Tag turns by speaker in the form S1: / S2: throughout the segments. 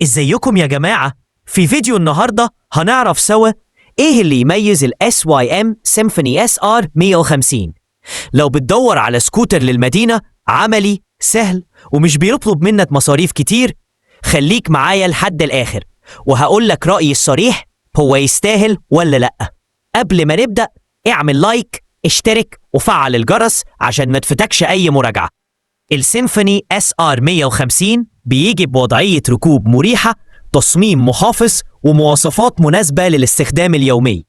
S1: ازيكم يا جماعة؟ في فيديو النهاردة هنعرف سوا ايه اللي يميز ال SYM Symphony SR 150. لو بتدور على سكوتر للمدينة عملي سهل ومش بيطلب منك مصاريف كتير، خليك معايا لحد الآخر وهقول لك رأيي الصريح، هو يستاهل ولا لأ. قبل ما نبدأ اعمل لايك، اشترك وفعل الجرس عشان ما تفوتكش أي مراجعة. السيمفوني SR 150 بيجي بوضعية ركوب مريحة، تصميم محافظ ومواصفات مناسبة للاستخدام اليومي.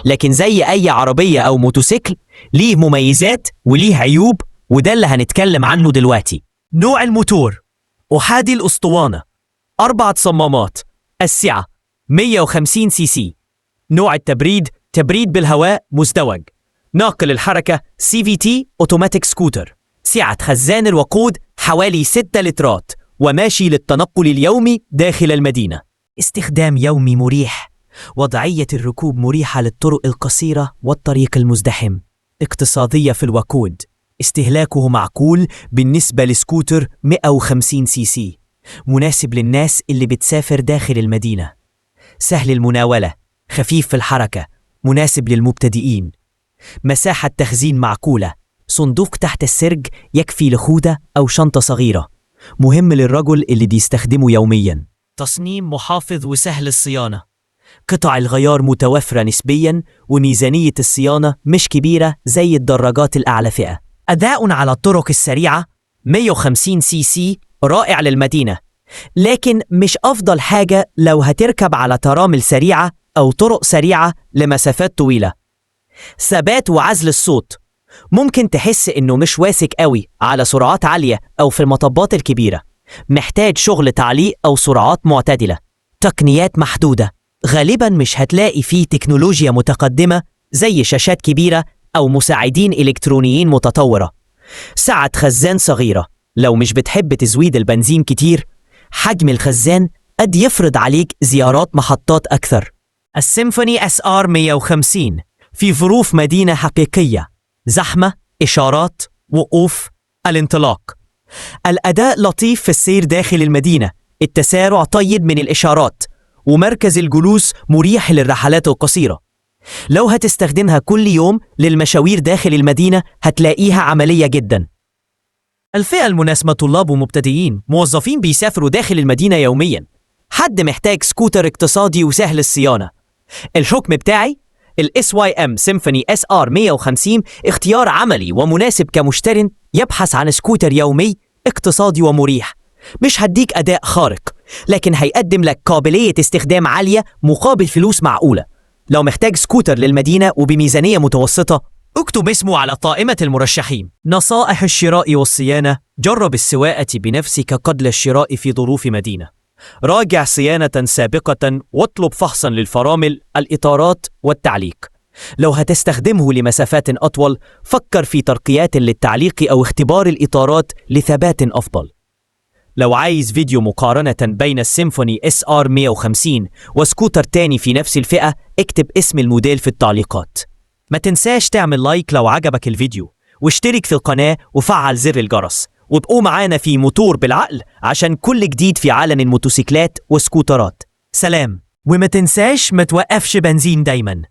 S1: لكن زي أي عربية أو موتوسيكل ليه مميزات وليه عيوب، وده اللي هنتكلم عنه دلوقتي. نوع الموتور أحادي الأسطوانة، 4 صمامات، السعة 150 سي سي. نوع التبريد تبريد بالهواء مزدوج. ناقل الحركة CVT أوتوماتيك سكوتر. سعة خزان الوقود حوالي 6 لترات وماشي للتنقل اليومي داخل المدينة. استخدام يومي مريح، وضعية الركوب مريحة للطرق القصيرة والطريق المزدحم. اقتصادية في الوقود، استهلاكه معقول بالنسبة لسكوتر 150 سي سي، مناسب للناس اللي بتسافر داخل المدينة. سهل المناولة، خفيف في الحركة، مناسب للمبتدئين. مساحة تخزين معقولة، صندوق تحت السرج يكفي لخودة أو شنطة صغيرة، مهم للرجل اللي بيستخدمه يومياً. تصميم محافظ وسهل الصيانة، قطع الغيار متوفرة نسبياً وميزانية الصيانة مش كبيرة زي الدراجات الأعلى فئة. أداء على الطرق السريعة 150 سي سي رائع للمدينة، لكن مش أفضل حاجة لو هتركب على ترامل سريعة أو طرق سريعة لمسافات طويلة. ثبات وعزل الصوت، ممكن تحس إنه مش واثق قوي على سرعات عالية أو في المطبات الكبيرة، محتاج شغل تعليق أو سرعات معتدلة. تقنيات محدودة، غالباً مش هتلاقي فيه تكنولوجيا متقدمة زي شاشات كبيرة أو مساعدين إلكترونيين متطورة. سعة خزان صغيرة، لو مش بتحب تزويد البنزين كتير، حجم الخزان قد يفرض عليك زيارات محطات أكثر. السيمفوني SR 150 في ظروف مدينة حقيقية، زحمة، إشارات، وقوف، الانطلاق. الأداء لطيف في السير داخل المدينة، التسارع طيب من الإشارات، ومركز الجلوس مريح للرحلات القصيرة. لو هتستخدمها كل يوم للمشاوير داخل المدينة هتلاقيها عملية جدا. الفئة المناسبة طلاب ومبتدئين، موظفين بيسافروا داخل المدينة يوميا، حد محتاج سكوتر اقتصادي وسهل الصيانة. الحكم بتاعي ال SYM Symphony SR 150 اختيار عملي ومناسب كمشتري يبحث عن سكوتر يومي اقتصادي ومريح. مش هديك أداء خارق، لكن هيقدم لك قابلية استخدام عالية مقابل فلوس معقولة. لو محتاج سكوتر للمدينة وبميزانية متوسطة، اكتب اسمه على قائمة المرشحين. نصائح الشراء والصيانة، جرب السواقة بنفسك قبل الشراء في ظروف مدينة. راجع صيانة سابقة واطلب فحصا للفرامل، الإطارات والتعليق. لو هتستخدمه لمسافات أطول، فكر في ترقيات للتعليق أو اختبار الإطارات لثبات أفضل. لو عايز فيديو مقارنة بين السيمفوني SR 150 وسكوتر تاني في نفس الفئة، اكتب اسم الموديل في التعليقات. ما تنساش تعمل لايك لو عجبك الفيديو، واشترك في القناة وفعل زر الجرس، وابقوا معانا في موتور بالعقل عشان كل جديد في عالم الموتوسيكلات وسكوترات. سلام، وما تنساش ما توقفش بنزين دايما.